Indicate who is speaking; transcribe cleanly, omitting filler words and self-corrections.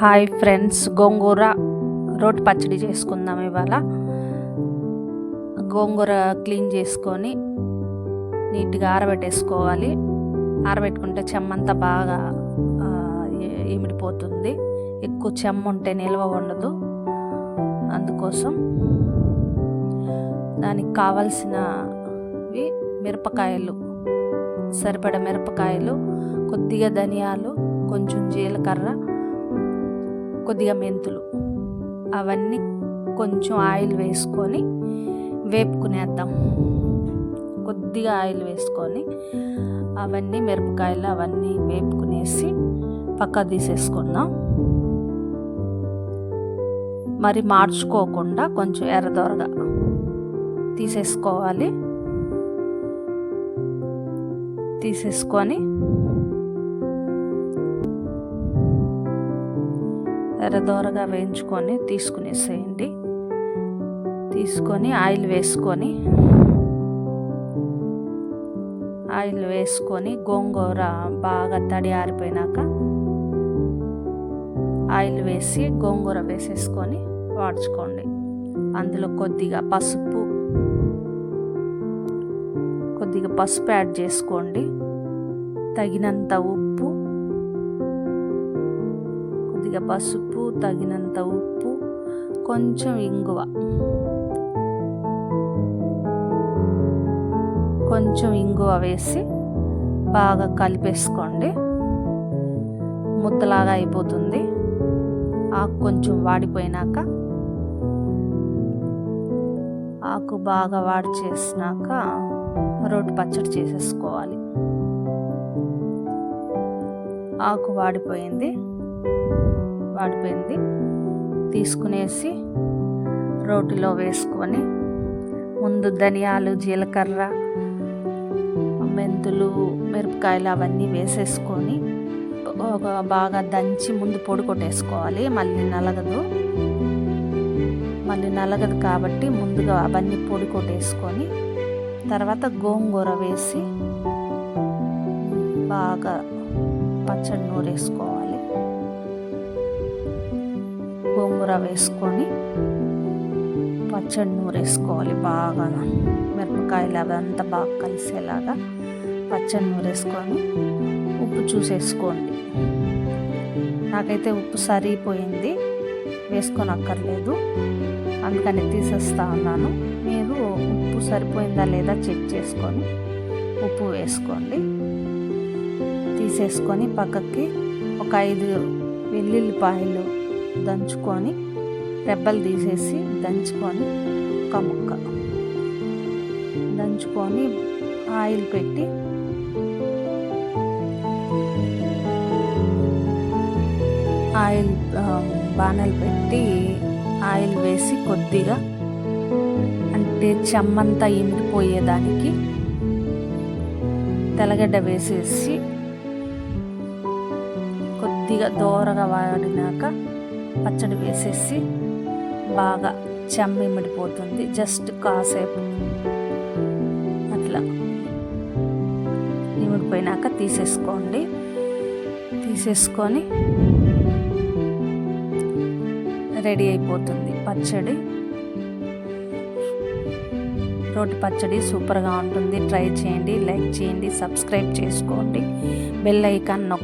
Speaker 1: Hi friends, గోంగూర రోటి పచ్చడి చేసుకుందాం. ఇవాళ గోంగూర క్లీన్ చేసుకొని నీట్గా ఆరబెట్టేసుకోవాలి. ఆరబెట్టుకుంటే చెమ్మంతా బాగా ఇమిడిపోతుంది. ఎక్కువ చెమ్మ ఉంటే నిల్వ ఉండదు. అందుకోసం దానికి కావాల్సినవి మిరపకాయలు, సరిపడ మిరపకాయలు, కొద్దిగా ధనియాలు, కొంచెం జీలకర్ర, కొద్దిగా మెంతులు, అవన్నీ కొంచెం ఆయిల్ వేసుకొని వేపుకునేద్దాం. కొద్దిగా ఆయిల్ వేసుకొని అవన్నీ మిరపకాయలు అవన్నీ వేపుకునేసి పక్క తీసేసుకుందాం. మరి మార్చుకోకుండా కొంచెం ఎర్రదొరగా తీసేసుకోవాలి. తీసేసుకొని ఎర్రదోరగా వేయించుకొని తీసుకునేసేయండి. తీసుకొని ఆయిల్ వేసుకొని గోంగూర బాగా తడి ఆరిపోయినాక ఆయిల్ వేసి గోంగూర వేసేసుకొని వాడ్చుకోండి. అందులో కొద్దిగా పసుపు యాడ్ చేసుకోండి. తగినంత ఉప్పు, తగినంత ఉప్పు, కొంచెం ఇంగువ వేసి బాగా కలిపేసుకోండి. ముద్దలాగా అయిపోతుంది. ఆకు కొంచెం వాడిపోయినాక, ఆకు బాగా వాడి చేసినాక రోటి పచ్చడి చేసేసుకోవాలి. ఆకు వాడిపోయింది. తీసుకునేసి రోటిలో వేసుకొని ముందు ధనియాలు, జీలకర్ర, మెంతులు, మిరపకాయలు అవన్నీ వేసేసుకొని బాగా దంచి ముందు పొడి కొట్టేసుకోవాలి. మళ్ళీ నలగదు కాబట్టి ముందుగా అవన్నీ పొడి కొట్టేసుకొని తర్వాత గోంగూర వేసి బాగా పచ్చడి నూరేసుకోవాలి. గోంగూర వేసుకొని పచ్చడి నూరేసుకోవాలి. బాగా మిరపకాయలు అవంతా బాగా కలిసేలాగా పచ్చడి నూరేసుకొని ఉప్పు చూసేసుకోండి. నాకైతే ఉప్పు సరిపోయింది, వేసుకోనక్కర్లేదు, అందుకని తీసేస్తా ఉన్నాను. మీరు ఉప్పు సరిపోయిందా లేదా చెక్ చేసుకొని ఉప్పు వేసుకోండి. తీసేసుకొని పక్కకి ఒక 5 వెల్లుల్లిపాయలు దంచుకొని రెబ్బలు తీసేసి దంచుకొని ఒక ముక్క దంచుకొని ఆయిల్ పెట్టి బాణలు పెట్టి ఆయిల్ వేసి కొద్దిగా అంటే చెమ్మంతా ఇండిపోయేదానికి తెల్లగడ్డ వేసేసి కొద్దిగా దోరగా వాడినాక పచ్చడి వేసేసి బాగా చెమ్మ ఇమిడిపోతుంది. జస్ట్ కాసేపు అట్లా ఇమిడిపోయినాక తీసేసుకొని రెడీ అయిపోతుంది పచ్చడి. రోటి పచ్చడి సూపర్గా ఉంటుంది. ట్రై చేయండి, లైక్ చేయండి, సబ్స్క్రైబ్ చేసుకోండి, బెల్ ఐకాన్ నొక్కండి.